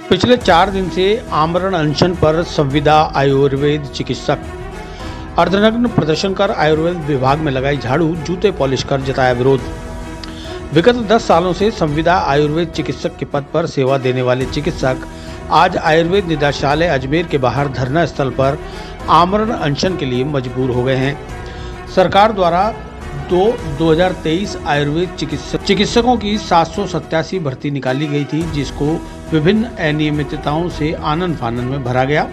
पिछले 4 दिन से आमरण अनशन पर संविदा आयुर्वेद चिकित्सक। अर्धनग्न प्रदर्शन कर आयुर्वेद विभाग में लगाई झाड़ू, जूते पॉलिश कर जताया विरोध। विगत 10 सालों से संविदा आयुर्वेद चिकित्सक के पद पर सेवा देने वाले चिकित्सक आज आयुर्वेद निदेशालय अजमेर के बाहर धरना स्थल पर आमरण अनशन के लिए मजबूर हो गए हैं। सरकार द्वारा 2023 आयुर्वेद चिकित्सकों की 787 भर्ती निकाली गई थी, जिसको विभिन्न अनियमितताओं से आनन फानन में भरा गया।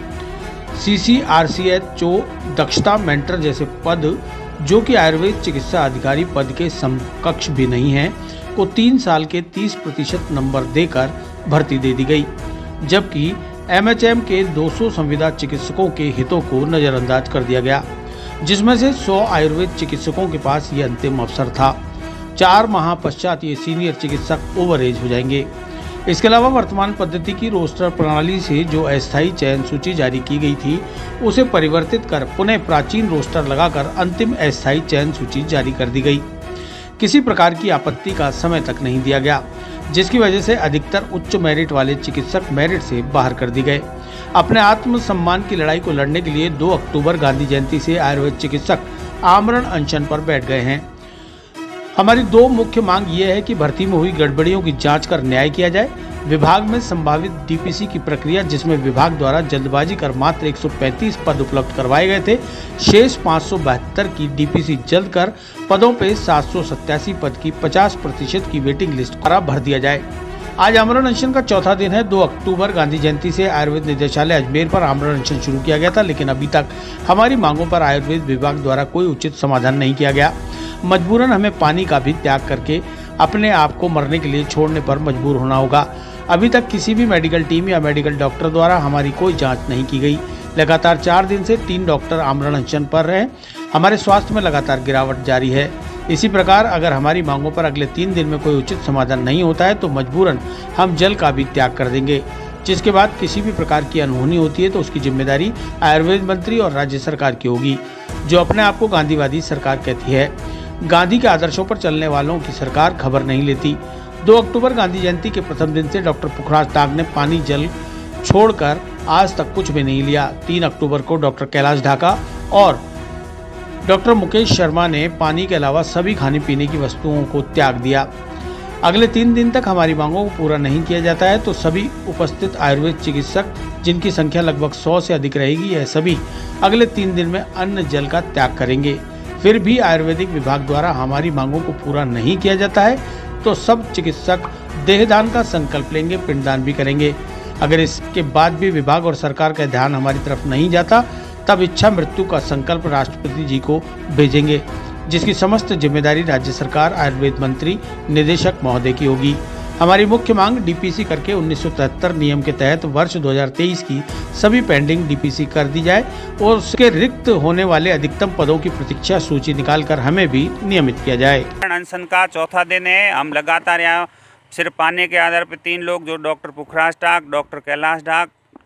CCRCHO दक्षता मेंटर जैसे पद, जो कि आयुर्वेद चिकित्सा अधिकारी पद के समकक्ष भी नहीं है, को 3 साल के 30% नंबर देकर भर्ती दे दी गई, जबकि MHM के 200 संविदा चिकित्सकों के हितों को नजरअंदाज कर दिया गया, जिसमें से 100 आयुर्वेद चिकित्सकों के पास ये अंतिम अवसर था। 4 माह पश्चात ये सीनियर चिकित्सक ओवरएज हो जाएंगे। इसके अलावा वर्तमान पद्धति की रोस्टर प्रणाली से जो अस्थायी चयन सूची जारी की गई थी, उसे परिवर्तित कर पुनः प्राचीन रोस्टर लगाकर अंतिम अस्थायी चयन सूची जारी कर दी गई। किसी प्रकार की आपत्ति का समय तक नहीं दिया गया, जिसकी वजह से अधिकतर उच्च मेरिट वाले चिकित्सक मेरिट से बाहर कर दिए गए। अपने आत्मसम्मान की लड़ाई को लड़ने के लिए 2 अक्टूबर गांधी जयंती से आयुर्वेद चिकित्सक आमरण अनशन पर बैठ गए हैं। हमारी 2 मुख्य मांग ये है कि भर्ती में हुई गड़बड़ियों की जांच कर न्याय किया जाए। विभाग में संभावित DPC की प्रक्रिया, जिसमें विभाग द्वारा जल्दबाजी कर मात्र 135 पद उपलब्ध करवाए गए थे, शेष 572 की DPC जल्द कर पदों पे 787 पद की 50% की वेटिंग लिस्ट द्वारा भर दिया जाए। आज आमरण अनशन का चौथा दिन है। 2 अक्टूबर गांधी जयंती से आयुर्वेद निदेशालय अजमेर पर आमरण अनशन शुरू किया गया था, लेकिन अभी तक हमारी मांगों पर आयुर्वेद विभाग द्वारा कोई उचित समाधान नहीं किया गया। मजबूरन हमें पानी का भी त्याग करके अपने आप को मरने के लिए छोड़ने पर मजबूर होना होगा। अभी तक किसी भी मेडिकल टीम या मेडिकल डॉक्टर द्वारा हमारी कोई जांच नहीं की गई। लगातार 4 दिन से 3 डॉक्टर आमरण अनशन पर रहे। हमारे स्वास्थ्य में लगातार गिरावट जारी है। इसी प्रकार अगर हमारी मांगों पर अगले 3 दिन में कोई उचित समाधान नहीं होता है तो मजबूरन हम जल का भी त्याग कर देंगे, जिसके बाद किसी भी प्रकार की अनहोनी होती है तो उसकी जिम्मेदारी आयुर्वेद मंत्री और राज्य सरकार की होगी, जो अपने आप को गांधीवादी सरकार कहती है। गांधी के आदर्शों पर चलने वालों की सरकार खबर नहीं लेती। 2 अक्टूबर गांधी जयंती के प्रथम दिन से डॉक्टर पुखराज डाक ने पानी जल छोड़कर आज तक कुछ भी नहीं लिया। 3 अक्टूबर को डॉक्टर कैलाश ढाका और डॉक्टर मुकेश शर्मा ने पानी के अलावा सभी खाने पीने की वस्तुओं को त्याग दिया। अगले 3 दिन तक हमारी मांगों को पूरा नहीं किया जाता है तो सभी उपस्थित आयुर्वेद चिकित्सक, जिनकी संख्या लगभग 100 से अधिक रहेगी, यह सभी अगले 3 दिन में अन्न जल का त्याग करेंगे। फिर भी आयुर्वेदिक विभाग द्वारा हमारी मांगों को पूरा नहीं किया जाता है तो सब चिकित्सक देहदान का संकल्प लेंगे, पिंडदान भी करेंगे। अगर इसके बाद भी विभाग और सरकार का ध्यान हमारी तरफ नहीं जाता, तब इच्छा मृत्यु का संकल्प राष्ट्रपति जी को भेजेंगे, जिसकी समस्त जिम्मेदारी राज्य सरकार, आयुर्वेद मंत्री, निदेशक महोदय की होगी। हमारी मुख्य मांग DPC करके 1973 नियम के तहत वर्ष 2023 की सभी पेंडिंग DPC कर दी जाए और उसके रिक्त होने वाले अधिकतम पदों की प्रतीक्षा सूची निकालकर हमें भी नियमित किया जाए। अनशन का चौथा दिन है। हम लगातार यहाँ सिर्फ पानी के आधार पर 3 लोग, जो डॉक्टर पुखराज डाक, डॉक्टर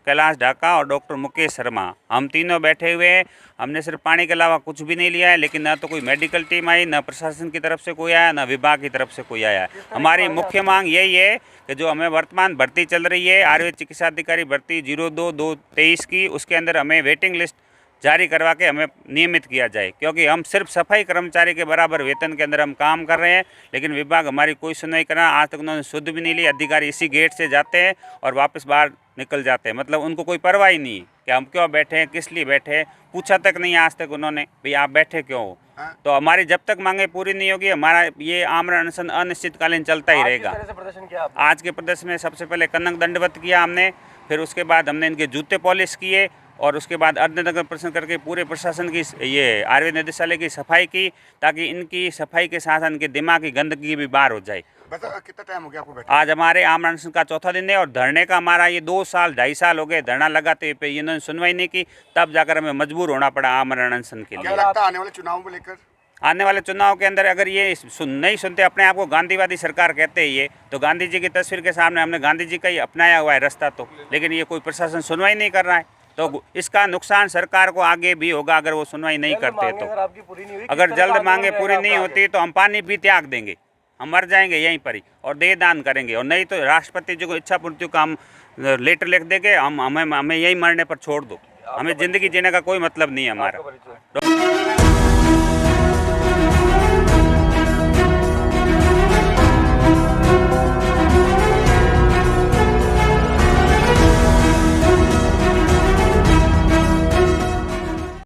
कैलाश ढाका और डॉक्टर मुकेश शर्मा, हम तीनों बैठे हुए हैं। हमने सिर्फ पानी के अलावा कुछ भी नहीं लिया है, लेकिन ना तो कोई मेडिकल टीम आई, ना प्रशासन की तरफ से कोई आया, ना विभाग की तरफ से कोई आया। हमारी मुख्य मांग यही है कि जो हमें वर्तमान भर्ती चल रही है आयुर्वेद चिकित्सा अधिकारी भर्ती 02/2/23 की, उसके अंदर हमें वेटिंग लिस्ट जारी करवा के हमें नियमित किया जाए, क्योंकि हम सिर्फ सफाई कर्मचारी के बराबर वेतन के अंदर हम काम कर रहे हैं, लेकिन विभाग हमारी कोई सुनवाई करना आज तक उन्होंने शुद्ध भी नहीं ली। अधिकारी इसी गेट से जाते हैं और वापस बाहर निकल जाते हैं, मतलब उनको कोई परवाह ही नहीं कि हम क्यों बैठे हैं, किस लिए बैठे हैं, पूछा तक नहीं आज तक उन्होंने, भाई आप बैठे क्यों हो। तो हमारी जब तक मांगे पूरी नहीं होगी, हमारा ये आमरण अनशन अनिश्चितकालीन चलता ही रहेगा। आज के प्रदर्शन में सबसे पहले कनक दंडवत किया हमने, फिर उसके बाद हमने इनके जूते पॉलिश किए और उसके बाद अर्धनग्न प्रदर्शन करके पूरे प्रशासन की, ये आयुर्वेद निदेशालय की सफाई की, ताकि इनकी सफाई के साथ इनके दिमाग की गंदगी भी बाहर हो जाए। कितना टाइम हो गया आपको बैठे? आज हमारे आमरण अनशन का चौथा दिन है और धरने का हमारा ये 2-2.5 साल हो गए धरना लगाते पे, इन्होंने सुनवाई नहीं की, तब जाकर हमें मजबूर होना पड़ा आमरण अनशन के लिए। क्या लगता है आने वाले चुनाव को लेकर? आने वाले चुनाव के अंदर अगर ये नहीं सुनते, अपने आप को गांधीवादी सरकार कहते हैं ये, तो गांधी जी की तस्वीर के सामने हमने गांधी जी का ही अपनाया हुआ है रास्ता, तो लेकिन ये कोई प्रशासन सुनवाई नहीं कर रहा है, तो इसका नुकसान सरकार को आगे भी होगा अगर वो सुनवाई नहीं करते तो। अगर जल्द मांगे पूरी नहीं होती तो हम पानी भी त्याग देंगे, हम मर जाएंगे यहीं पर ही और देह दान करेंगे, और नहीं तो राष्ट्रपति जी को इच्छा पूर्ति का हम लेटर लिख दे के हमें यही मरने पर छोड़ दो, हमें ज़िंदगी जीने का कोई मतलब नहीं है हमारा।